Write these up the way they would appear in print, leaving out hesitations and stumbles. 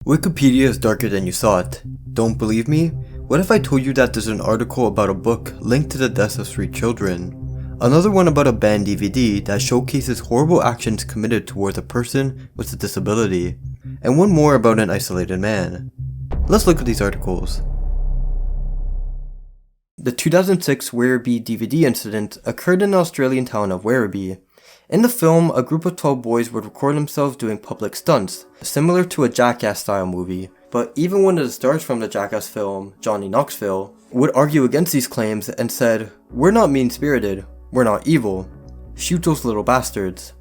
Wikipedia is darker than you thought. Don't believe me? What if I told you that there's an article about a book linked to the deaths of 3 children? Another one about a banned DVD that showcases horrible actions committed towards a person with a disability. And one more about an isolated man. Let's look at these articles. The 2006 Werribee DVD incident occurred in the Australian town of Werribee. In the film, a group of 12 boys would record themselves doing public stunts, similar to a Jackass-style movie, but even one of the stars from the Jackass film, Johnny Knoxville, would argue against these claims and said, "We're not mean-spirited, we're not evil. Shoot those little bastards."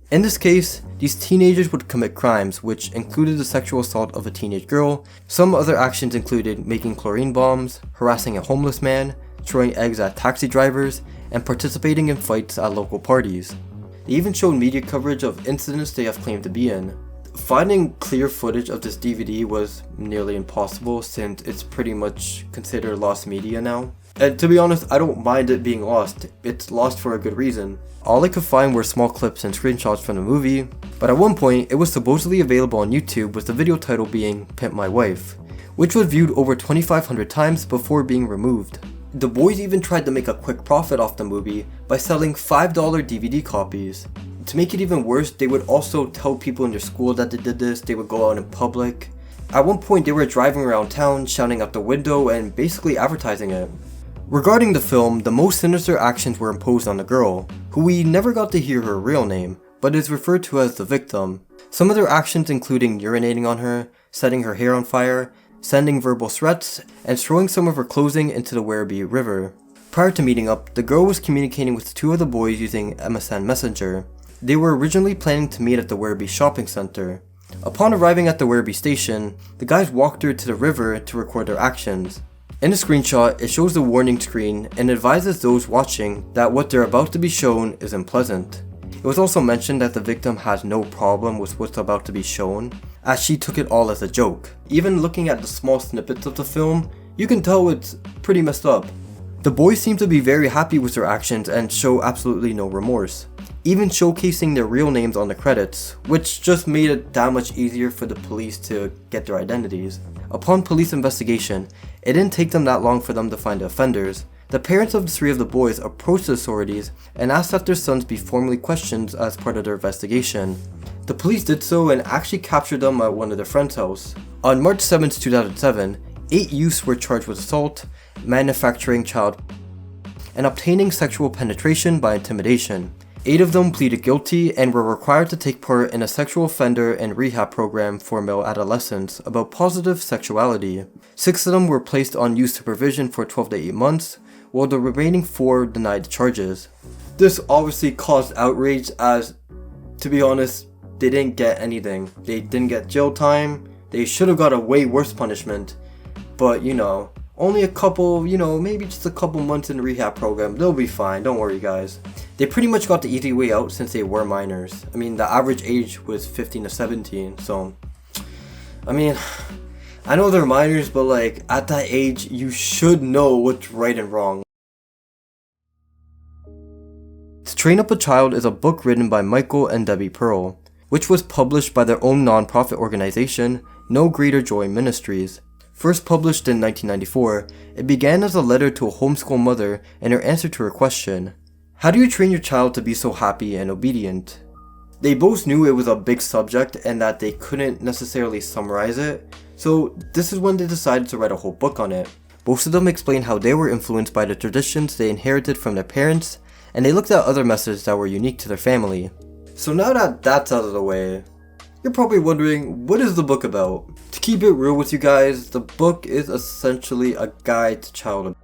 In this case, these teenagers would commit crimes, which included the sexual assault of a teenage girl. Some other actions included making chlorine bombs, harassing a homeless man, throwing eggs at taxi drivers, and participating in fights at local parties. They even showed media coverage of incidents they have claimed to be in. Finding clear footage of this DVD was nearly impossible since it's pretty much considered lost media now. And to be honest, I don't mind it being lost. It's lost for a good reason. All I could find were small clips and screenshots from the movie, but at one point it was supposedly available on YouTube with the video title being Pimp My Wife, which was viewed over 2,500 times before being removed. The boys even tried to make a quick profit off the movie by selling $5 DVD copies. To make it even worse, they would also tell people in their school that they did this. They would go out in public. At one point, they were driving around town, shouting out the window and basically advertising it. Regarding the film, the most sinister actions were imposed on the girl, who we never got to hear her real name, but is referred to as the victim. Some of their actions including urinating on her, setting her hair on fire, sending verbal threats, and throwing some of her clothing into the Werribee River. Prior to meeting up, the girl was communicating with 2 of the boys using MSN Messenger. They were originally planning to meet at the Werribee shopping center. Upon arriving at the Werribee station, the guys walked her to the river to record their actions. In the screenshot, it shows the warning screen and advises those watching that what they're about to be shown is unpleasant. It was also mentioned that the victim has no problem with what's about to be shown, as she took it all as a joke. Even looking at the small snippets of the film, you can tell it's pretty messed up. The boys seem to be very happy with their actions and show absolutely no remorse, even showcasing their real names on the credits, which just made it that much easier for the police to get their identities. Upon police investigation, it didn't take them that long for them to find the offenders. The parents of the 3 of the boys approached the authorities and asked that their sons be formally questioned as part of their investigation. The police did so and actually captured them at one of their friends' house. On March 7, 2007, 8 youths were charged with assault, manufacturing child, and obtaining sexual penetration by intimidation. 8 of them pleaded guilty and were required to take part in a sexual offender and rehab program for male adolescents about positive sexuality. 6 of them were placed on youth supervision for 12 to 8 months, while the remaining 4 denied the charges. This obviously caused outrage as, to be honest, they didn't get anything. They didn't get jail time. They should have got a way worse punishment. But, only a couple, maybe just a couple months in the rehab program. They'll be fine, don't worry guys. They pretty much got the easy way out since they were minors. The average age was 15 to 17, so... I know they're minors, but at that age, you should know what's right and wrong. To Train Up a Child is a book written by Michael and Debbie Pearl, which was published by their own non-profit organization, No Greater Joy Ministries. First published in 1994, it began as a letter to a homeschool mother and her answer to her question, "How do you train your child to be so happy and obedient?" They both knew it was a big subject and that they couldn't necessarily summarize it, so this is when they decided to write a whole book on it. Both of them explained how they were influenced by the traditions they inherited from their parents, and they looked at other methods that were unique to their family. So now that that's out of the way, you're probably wondering, what is the book about? To keep it real with you guys, the book is essentially a guide to child.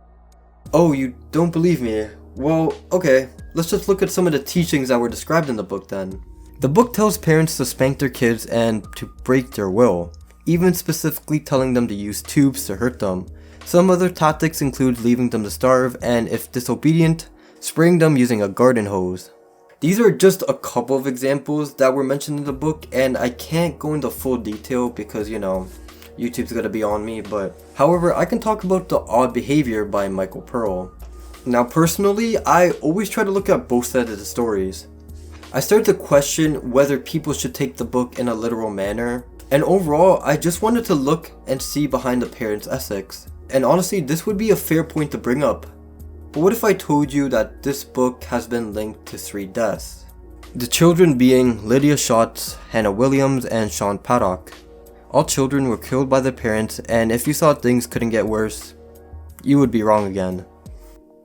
Oh, you don't believe me? Well, okay, let's just look at some of the teachings that were described in the book then. The book tells parents to spank their kids and to break their will, even specifically telling them to use tubes to hurt them. Some other tactics include leaving them to starve and, if disobedient, spraying them using a garden hose. These are just a couple of examples that were mentioned in the book, and I can't go into full detail because, YouTube's gonna be on me, but however, I can talk about the odd behavior by Michael Pearl. Now personally, I always try to look at both sides of the stories. I started to question whether people should take the book in a literal manner, And overall, I just wanted to look and see behind the parents' ethics. And honestly, this would be a fair point to bring up. But what if I told you that this book has been linked to 3 deaths? The children being Lydia Schatz, Hannah Williams, and Sean Paddock. All children were killed by their parents, and if you thought things couldn't get worse, you would be wrong again.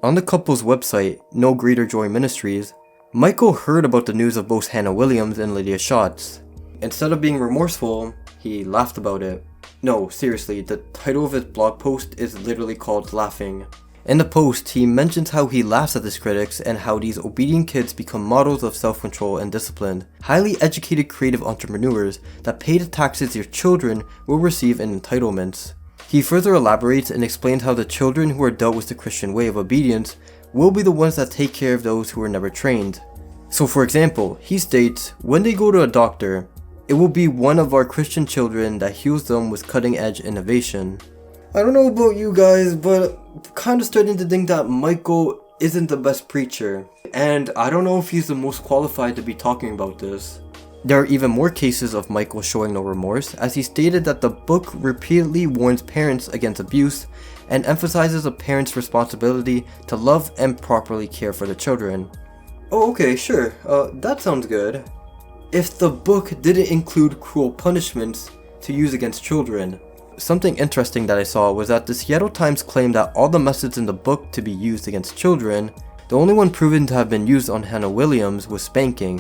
On the couple's website, No Greater Joy Ministries, Michael heard about the news of both Hannah Williams and Lydia Schatz. Instead of being remorseful, he laughed about it. No, seriously, the title of his blog post is literally called Laughing. In the post, he mentions how he laughs at his critics and how these obedient kids become models of self-control and discipline, highly educated creative entrepreneurs that pay the taxes your children will receive in entitlements. He further elaborates and explains how the children who are dealt with the Christian way of obedience will be the ones that take care of those who are never trained. So for example, he states, when they go to a doctor, it will be one of our Christian children that heals them with cutting-edge innovation. I don't know about you guys, but I'm kind of starting to think that Michael isn't the best preacher. And I don't know if he's the most qualified to be talking about this. There are even more cases of Michael showing no remorse, as he stated that the book repeatedly warns parents against abuse and emphasizes a parent's responsibility to love and properly care for the children. Oh, okay, sure, that sounds good. If the book didn't include cruel punishments to use against children. Something interesting that I saw was that the Seattle Times claimed that all the methods in the book to be used against children, the only one proven to have been used on Hannah Williams was spanking.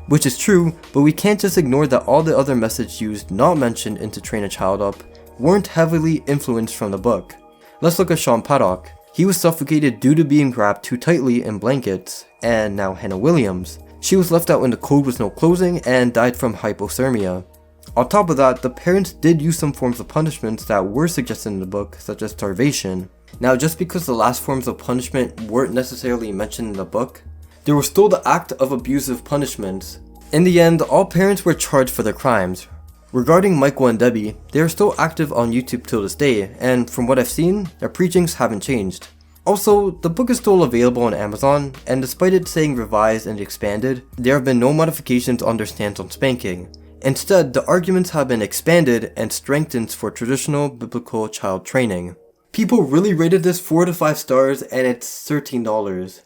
Which is true, but we can't just ignore that all the other methods used not mentioned in To Train a Child Up weren't heavily influenced from the book. Let's look at Sean Paddock. He was suffocated due to being wrapped too tightly in blankets. And now Hannah Williams. She was left out in the cold with no clothing and died from hypothermia. On top of that, the parents did use some forms of punishments that were suggested in the book, such as starvation. Now, just because the last forms of punishment weren't necessarily mentioned in the book, there was still the act of abusive punishments. In the end, all parents were charged for their crimes. Regarding Michael and Debbie, they are still active on YouTube till this day, and from what I've seen, their preachings haven't changed. Also, the book is still available on Amazon, and despite it saying revised and expanded, there have been no modifications on their stance on spanking. Instead, the arguments have been expanded and strengthened for traditional biblical child training. People really rated this 4 to 5 stars, and it's $13.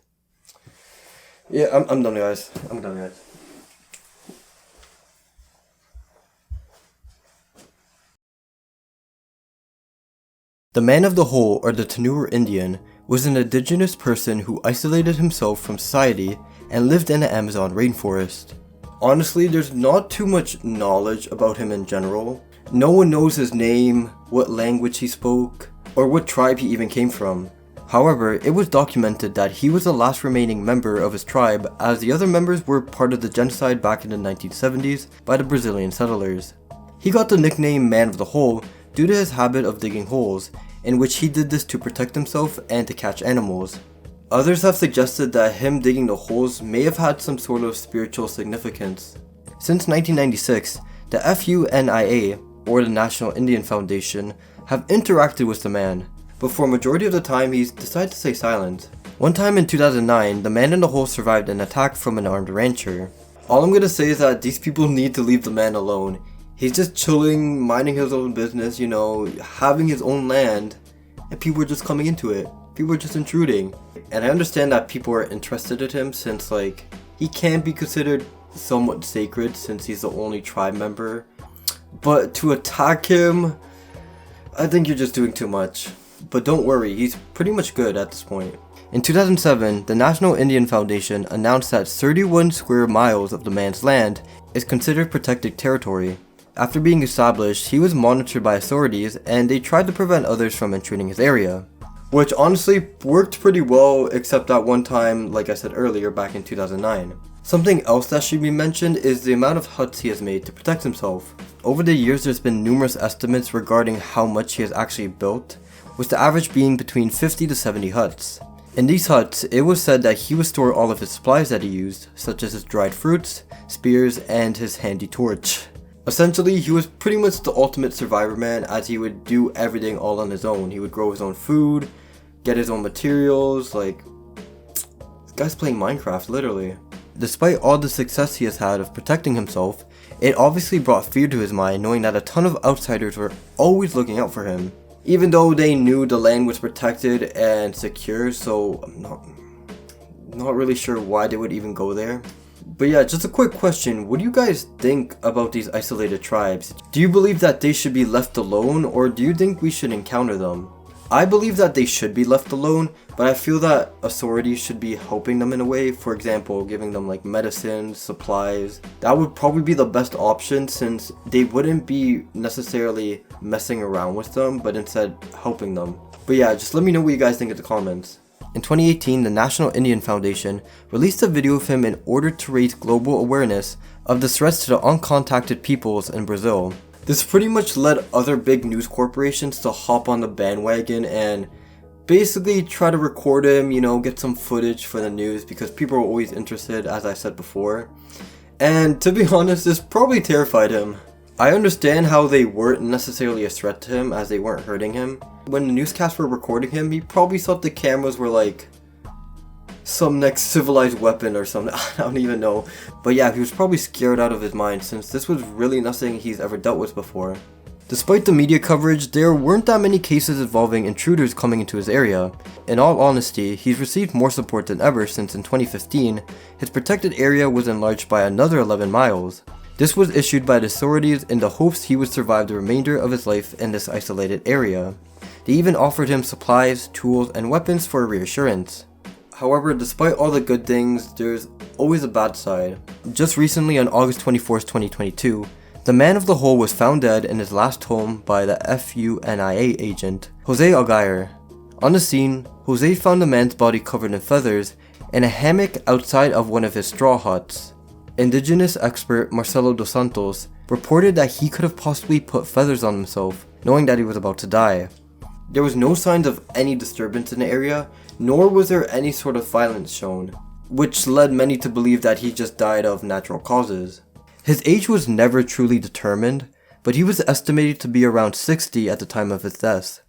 Yeah, I'm done, guys. I'm done, guys. The Man of the Hole, or the Tanur Indian, was an indigenous person who isolated himself from society and lived in the Amazon rainforest. Honestly, there's not too much knowledge about him in general. No one knows his name, what language he spoke, or what tribe he even came from. However, it was documented that he was the last remaining member of his tribe, as the other members were part of the genocide back in the 1970s by the Brazilian settlers. He got the nickname Man of the Hole due to his habit of digging holes, in which he did this to protect himself and to catch animals. Others have suggested that him digging the holes may have had some sort of spiritual significance. Since 1996, the FUNIA, or the National Indian Foundation, have interacted with the man, but for a majority of the time he's decided to stay silent. One time in 2009, the Man in the Hole survived an attack from an armed rancher. All I'm gonna say is that these people need to leave the man alone. He's just chilling, minding his own business, you know, having his own land, and people are just coming into it. People are just intruding. And I understand that people are interested in him since, like, he can be considered somewhat sacred since he's the only tribe member. But to attack him, I think you're just doing too much. But don't worry, he's pretty much good at this point. In 2007, the National Indian Foundation announced that 31 square miles of the man's land is considered protected territory. After being established, he was monitored by authorities and they tried to prevent others from intruding his area. Which honestly worked pretty well, except that one time, like I said earlier, back in 2009. Something else that should be mentioned is the amount of huts he has made to protect himself. Over the years, there's been numerous estimates regarding how much he has actually built, with the average being between 50 to 70 huts. In these huts, it was said that he would store all of his supplies that he used, such as his dried fruits, spears, and his handy torch. Essentially, he was pretty much the ultimate survivor man, as he would do everything all on his own. He would grow his own food, get his own materials, like, this guy's playing Minecraft, literally. Despite all the success he has had of protecting himself, It obviously brought fear to his mind, knowing that a ton of outsiders were always looking out for him. Even though they knew the land was protected and secure, so I'm not really sure why they would even go there. But yeah, just a quick question, what do you guys think about these isolated tribes? Do you believe that they should be left alone, or do you think we should encounter them? I believe that they should be left alone, but I feel that authorities should be helping them in a way. For example, giving them like medicine, supplies. That would probably be the best option, since they wouldn't be necessarily messing around with them, but instead helping them. But yeah, just let me know what you guys think in the comments. In 2018, the National Indian Foundation released a video of him in order to raise global awareness of the threats to the uncontacted peoples in Brazil. This pretty much led other big news corporations to hop on the bandwagon and basically try to record him, get some footage for the news, because people are always interested, as I said before. And to be honest, this probably terrified him. I understand how they weren't necessarily a threat to him, as they weren't hurting him. When the newscasts were recording him, he probably thought the cameras were like some next civilized weapon or something. I don't even know. But yeah, he was probably scared out of his mind, since this was really nothing he's ever dealt with before. Despite the media coverage, there weren't that many cases involving intruders coming into his area. In all honesty, he's received more support than ever, since in 2015, his protected area was enlarged by another 11 miles. This was issued by the authorities in the hopes he would survive the remainder of his life in this isolated area. They even offered him supplies, tools, and weapons for reassurance. However, despite all the good things, there's always a bad side. Just recently, on August 24, 2022, the man of the hole was found dead in his last home by the FUNIA agent, Jose Aguirre. On the scene, Jose found the man's body covered in feathers in a hammock outside of one of his straw huts. Indigenous expert Marcelo dos Santos reported that he could have possibly put feathers on himself, knowing that he was about to die. There was no signs of any disturbance in the area, nor was there any sort of violence shown, which led many to believe that he just died of natural causes. His age was never truly determined, but he was estimated to be around 60 at the time of his death.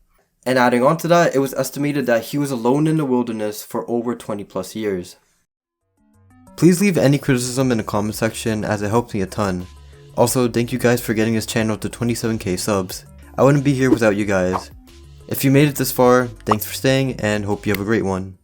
And adding on to that, it was estimated that he was alone in the wilderness for over 20 plus years. Please leave any criticism in the comment section, as it helps me a ton. Also, thank you guys for getting this channel to 27k subs. I wouldn't be here without you guys. If you made it this far, thanks for staying, and hope you have a great one.